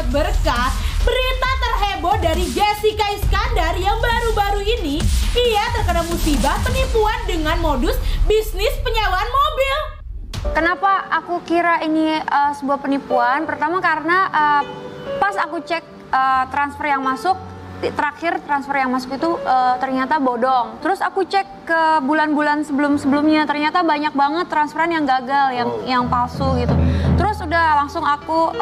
berkah berita terheboh dari Jessica Iskandar yang baru-baru ini ia terkena musibah penipuan dengan modus bisnis penyewaan mobil. Kenapa aku kira ini sebuah penipuan? Pertama karena pas aku cek transfer yang masuk, terakhir transfer yang masuk itu ternyata bodong. Terus aku cek ke bulan-bulan sebelum-sebelumnya, ternyata banyak banget transferan yang gagal, yang palsu gitu. Terus udah langsung aku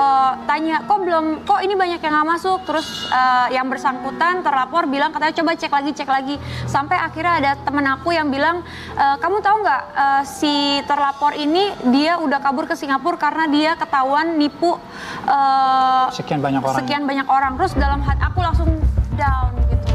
tanya, kok ini banyak yang nggak masuk? Terus yang bersangkutan terlapor bilang katanya coba cek lagi. Sampai akhirnya ada temen aku yang bilang, kamu tahu nggak si terlapor ini dia udah kabur ke Singapura karena dia ketahuan nipu sekian banyak orang. Terus dalam hati aku langsung down gitu.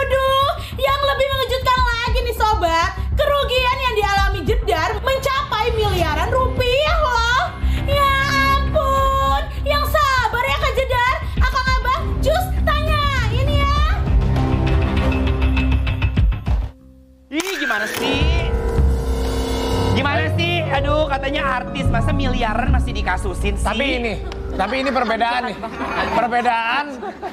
Aduh. Yang lebih mengejutkan lagi nih sobat, kerugian yang dialami Jedar mencapai miliaran rupiah loh. Ya ampun, yang sabar ya Kak Jedar. Akang Abah, cus tanyain ya. Ih, gimana sih? Aduh, katanya artis, masa miliaran masih dikasusin sih? Tapi ini perbedaan nih. Perbedaan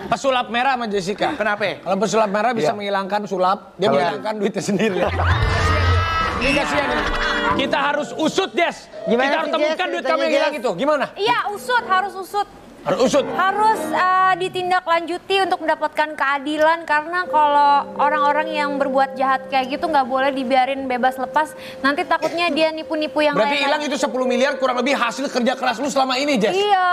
pesulap merah sama Jessica. Kenapa? Kalau pesulap merah bisa menghilangkan sulap, dia menghilangkan duitnya sendiri. Ini kasihan ini. Kita harus usut, Jess. Gimana kita harus sih, temukan Jess? duit kamu yang hilang itu. Gimana? Iya, harus usut. Harus usut. Harus ditindaklanjuti untuk mendapatkan keadilan, karena kalau orang-orang yang berbuat jahat kayak gitu nggak boleh dibiarin bebas lepas. Nanti takutnya dia nipu-nipu yang Berarti lain. hilang itu 10 miliar kurang lebih hasil kerja keras lu selama ini, Jess. Iya.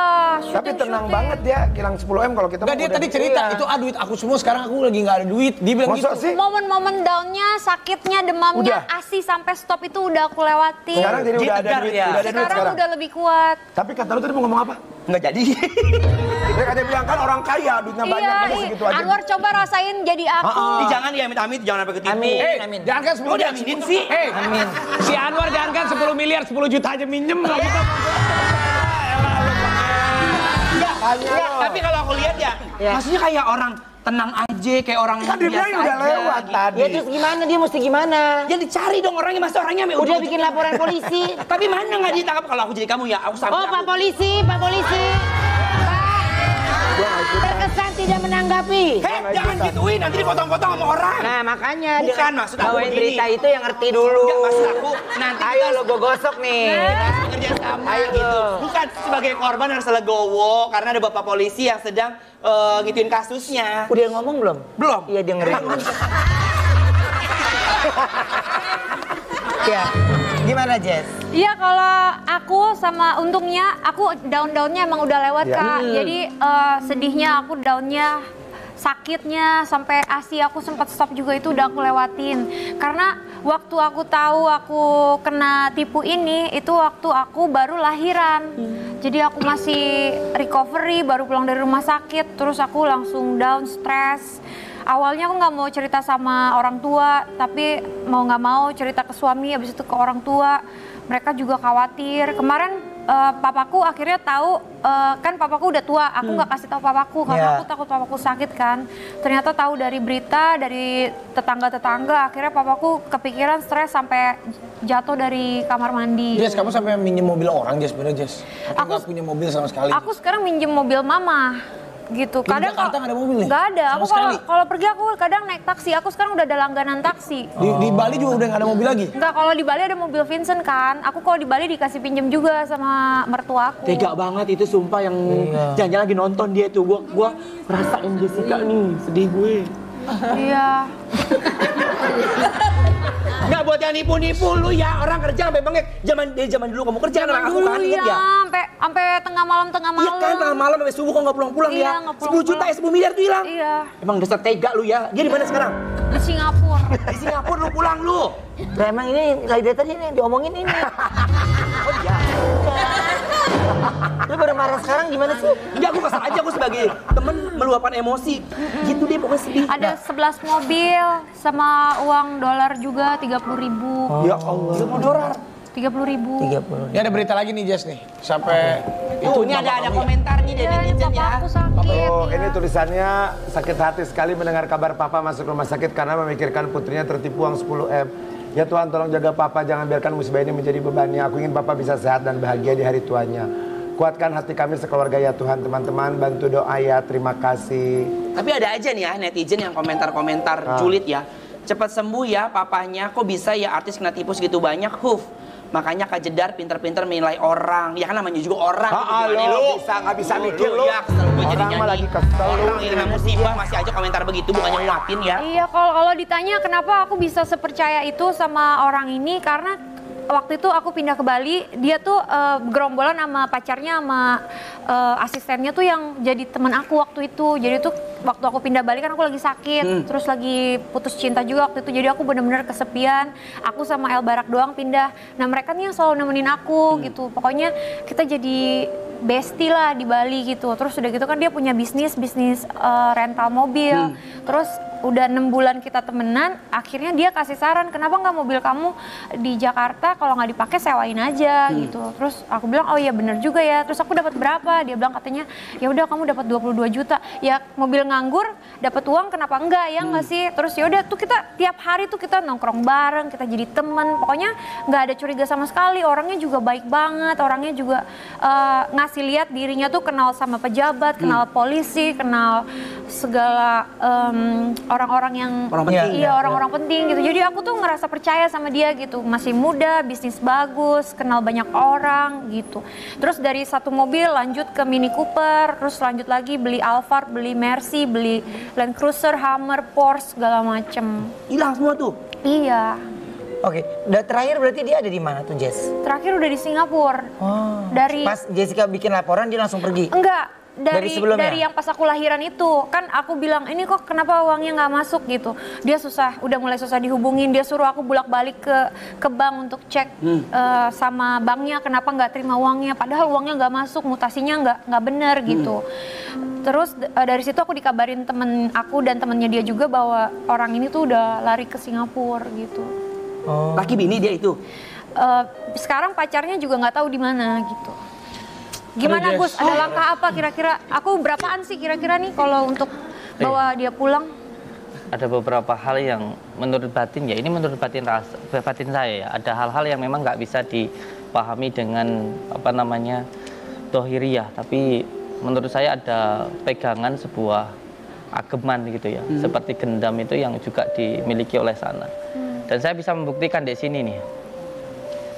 Tapi tenang banget dia, hilang 10 M kalau kita. Enggak, dia tadi cerita, itu duit aku semua, sekarang aku lagi nggak ada duit. Dia bilang Masa gitu. sih? Momen-momen downnya, sakitnya, demamnya, ASI sampai stop itu udah aku lewati. Sekarang jadi udah ada Tegar duit, ya. udah ada duit Sekarang sekarang. udah lebih kuat. Tapi kata lu tadi mau ngomong apa? Nggak jadi. Dia katanya bilang kan orang kaya, duitnya banyak, masa segitu aja. Anwar coba rasain jadi aku. Ih, jangan ya, amit-amit, jangan sampai ketipu. Amin. Jangan kan 10 Kok diaminin sih? Amin. Si Anwar jangan kan 10 miliar, 10 juta aja minjem. Kita Enggak, tapi kalau aku lihat ya, maksudnya kayak orang tenang aja, kayak orang Kan dia bilang biasa udah aja, lewat gitu. tadi. Ya terus gimana, dia mesti gimana? Ya dicari dong orangnya, masa orangnya Udah bikin laporan polisi. Tapi mana nggak ditangkap? Kalau aku jadi kamu ya, aku sampai Oh Pak Polisi, Pak Polisi. Terkesan tidak menanggapi. Jangan gituin, nanti dipotong-potong sama orang. Nah makanya Bukan, maksud aku bawain begini. berita itu yang ngerti dulu. Enggak, maksud aku nanti Ayo lo gue gosok nih. kerja sama Ayo. gitu. Bukan sebagai korban harus legowo karena ada bapak polisi yang sedang gituin kasusnya. Udah ngomong belum? Belum. Iya dengerin. Ya, gimana Jess? Iya, kalau aku sama untungnya aku down-downnya emang udah lewat Kak. Jadi sedihnya aku downnya, sakitnya sampai ASI aku sempat stop juga itu udah aku lewatin. Karena waktu aku tahu aku kena tipu ini itu waktu aku baru lahiran. Jadi aku masih recovery, baru pulang dari rumah sakit, terus aku langsung down, stres. Awalnya aku nggak mau cerita sama orang tua, tapi mau nggak mau cerita ke suami, habis itu ke orang tua. Mereka juga khawatir. Kemarin papaku akhirnya tahu, kan papaku udah tua, aku nggak kasih tahu papaku karena aku takut papaku sakit kan. Ternyata tahu dari berita, dari tetangga-tetangga, akhirnya papaku kepikiran stres sampai jatuh dari kamar mandi. Jess, kamu sampai minjem mobil orang, Jess, bener Jess? Aku nggak punya mobil sama sekali. Aku sekarang minjem mobil mama. Gitu. Di Kadang Jakarta nggak ada mobil nih? Nggak ada. Sama Aku sekali? kalau pergi aku kadang naik taksi. Aku sekarang udah ada langganan taksi. Di Bali juga udah nggak ada mobil lagi? Enggak, kalau di Bali ada mobil Vincent kan. Aku kalau di Bali dikasih pinjem juga sama mertua aku. Tega banget itu sumpah yang jangan-jangan lagi nonton dia tuh. Gua rasain Jessica nih, sedih gue. Iya. Nggak buat yang nipu-nipu lu ya, orang kerja sampai bengek. Dari zaman dulu kamu kerja sama aku kan, inget ya? Sampai tengah malam. Iya kan, tengah malam sampai subuh kok nggak pulang-pulang Iya, ya. nggak 10 juta ya, 10 miliar tuh hilang. Iya. Emang dasar tega lu ya. Dia di mana sekarang? Di Singapura. Di Singapura lu pulang lu. Nah, emang ini lagi dari tadi nih diomongin ini. Oh iya. Lu baru marah sekarang gimana sih? Enggak, aku kesal aja, aku sebagai temen meluapkan emosi. Gitu deh pokoknya sedih. Ada 11 mobil sama uang dolar juga 30.000. Ya Allah. $30. 30.000. 30. Ini ada berita lagi nih, Jess nih. Sampai Tuh, ini ada komentar nih dari Iya, ini netizen papa ya. aku sakit. Oh, ya. ini tulisannya sakit hati sekali mendengar kabar papa masuk rumah sakit karena memikirkan putrinya tertipu uang 10 M. Ya Tuhan, tolong jaga papa, jangan biarkan musibah ini menjadi bebannya. Aku ingin papa bisa sehat dan bahagia di hari tuanya. Kuatkan hati kami sekeluarga ya Tuhan. Teman-teman bantu doa ya, terima kasih. Tapi ada aja nih ya netizen yang komentar-komentar julid ya. Cepat sembuh ya papanya, kok bisa ya artis kena tipu segitu banyak, Makanya Kak Jedar pinter-pinter menilai orang. Ya kan namanya juga orang. Lo nggak bisa mikir lo. Ya, kesel gue jadi Orang mah nyanyi. lagi kesel. Orang yang kena musibah masih aja komentar begitu, bukannya nguapin ya. Iya, kalau ditanya kenapa aku bisa sepercaya itu sama orang ini, karena waktu itu aku pindah ke Bali, dia tuh gerombolan sama pacarnya sama asistennya tuh yang jadi teman aku waktu itu. Jadi tuh waktu aku pindah Bali kan aku lagi sakit, terus lagi putus cinta juga waktu itu. Jadi aku bener-bener kesepian. Aku sama El Barak doang pindah. Nah mereka nih yang selalu nemenin aku gitu. Pokoknya kita jadi bestie lah di Bali gitu. Terus udah gitu kan dia punya bisnis rental mobil. Terus udah 6 bulan kita temenan, akhirnya dia kasih saran, kenapa nggak mobil kamu di Jakarta kalau nggak dipakai sewain aja gitu. Terus aku bilang, oh iya bener juga ya. Terus aku dapat berapa? Dia bilang katanya, ya udah kamu dapat 22 juta. Ya mobil nganggur, dapat uang kenapa enggak ya nggak sih? Terus ya udah tuh kita tiap hari tuh kita nongkrong bareng, kita jadi teman. Pokoknya nggak ada curiga sama sekali. Orangnya juga baik banget. Orangnya juga ngasih lihat dirinya tuh kenal sama pejabat, kenal polisi, kenal segala orang-orang yang orang-orang penting gitu. Jadi aku tuh ngerasa percaya sama dia gitu. Masih muda, bisnis bagus, kenal banyak orang gitu. Terus dari satu mobil lanjut ke Mini Cooper, terus lanjut lagi beli Alphard, beli Mercy, beli Land Cruiser, Hummer, Porsche segala macem. Hilang semua tuh. Iya. Oke, terakhir berarti dia ada di mana tuh Jess? Terakhir udah di Singapura. Oh. Dari pas Jessica bikin laporan dia langsung pergi? Enggak. Dari sebelumnya? yang pas aku lahiran itu kan aku bilang ini kok kenapa uangnya nggak masuk gitu, dia udah mulai susah dihubungin, dia suruh aku bolak-balik ke bank untuk cek sama banknya kenapa nggak terima uangnya, padahal uangnya nggak masuk, mutasinya nggak benar gitu. Terus dari situ aku dikabarin temen aku dan temennya dia juga bahwa orang ini tuh udah lari ke Singapura gitu. Laki bini dia itu. Sekarang pacarnya juga nggak tahu di mana gitu. Gimana Gus? Ada langkah apa kira-kira? Aku berapaan sih kira-kira nih kalau untuk bawa dia pulang? Ada beberapa hal yang menurut batin ya, ini menurut batin saya ya. Ada hal-hal yang memang nggak bisa dipahami dengan apa namanya dohiriyah, tapi menurut saya ada pegangan sebuah ageman gitu ya, seperti gendam itu yang juga dimiliki oleh sana. Dan saya bisa membuktikan di sini nih.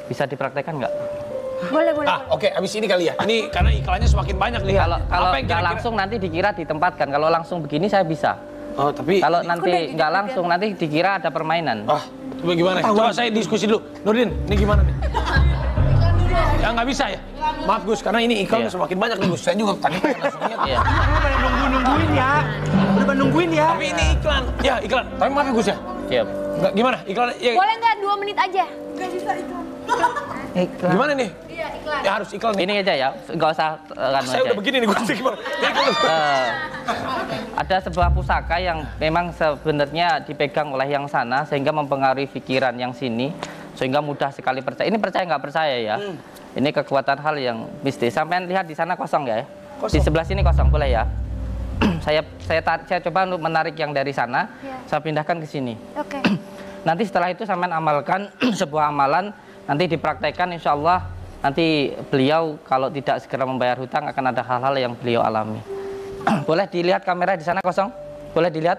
Bisa dipraktekkan nggak? Boleh. Oke, abis ini kali ya. Ini karena iklannya semakin banyak nih. Kalau nggak langsung nanti dikira ditempatkan. Kalau langsung begini saya bisa. Oh, tapi kalau nanti nggak langsung nanti dikira ada permainan. Coba gimana? Coba saya diskusi dulu. Nurdin, ini gimana nih? Ya nggak bisa ya? Maaf Gus, karena ini iklan semakin banyak nih Gus. Saya juga tadi langsung lihat. Udah nungguin ya. Tapi ini iklan. Ya iklan. Tapi maaf ya Gus ya. Siap. Nggak, gimana? Iklan? Ya. Boleh nggak 2 menit aja? Nggak bisa iklan. Gimana nih? Iya, iklan. Ya harus iklan nih. Ini aja ya, nggak usah kan Saya udah begini nih Gus. Gimana? Ada sebuah pusaka yang memang sebenarnya dipegang oleh yang sana sehingga mempengaruhi pikiran yang sini sehingga mudah sekali percaya. Ini percaya nggak percaya ya? Ini kekuatan hal yang mistis. Sampai lihat di sana kosong ya? Di sebelah sini kosong, boleh ya? saya coba untuk menarik yang dari sana, saya pindahkan ke sini. Oke. Nanti setelah itu sampean amalkan sebuah amalan, nanti dipraktekkan insya Allah nanti beliau kalau tidak segera membayar hutang akan ada hal-hal yang beliau alami. Boleh dilihat kamera di sana kosong? Boleh dilihat?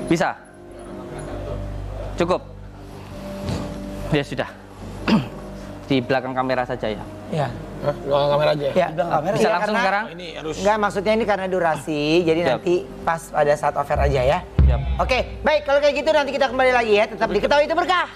Bisa? Cukup? Ya sudah. Di belakang kamera saja ya. Ya. Belakang kamera aja ya? Ya, belakang kamera. Bisa langsung sekarang? Ini harus... Enggak, maksudnya ini karena durasi, jadi nanti pas pada saat offer aja ya. Siap. Oke, baik kalau kayak gitu nanti kita kembali lagi ya. Tetap di Ketawa Itu Berkah.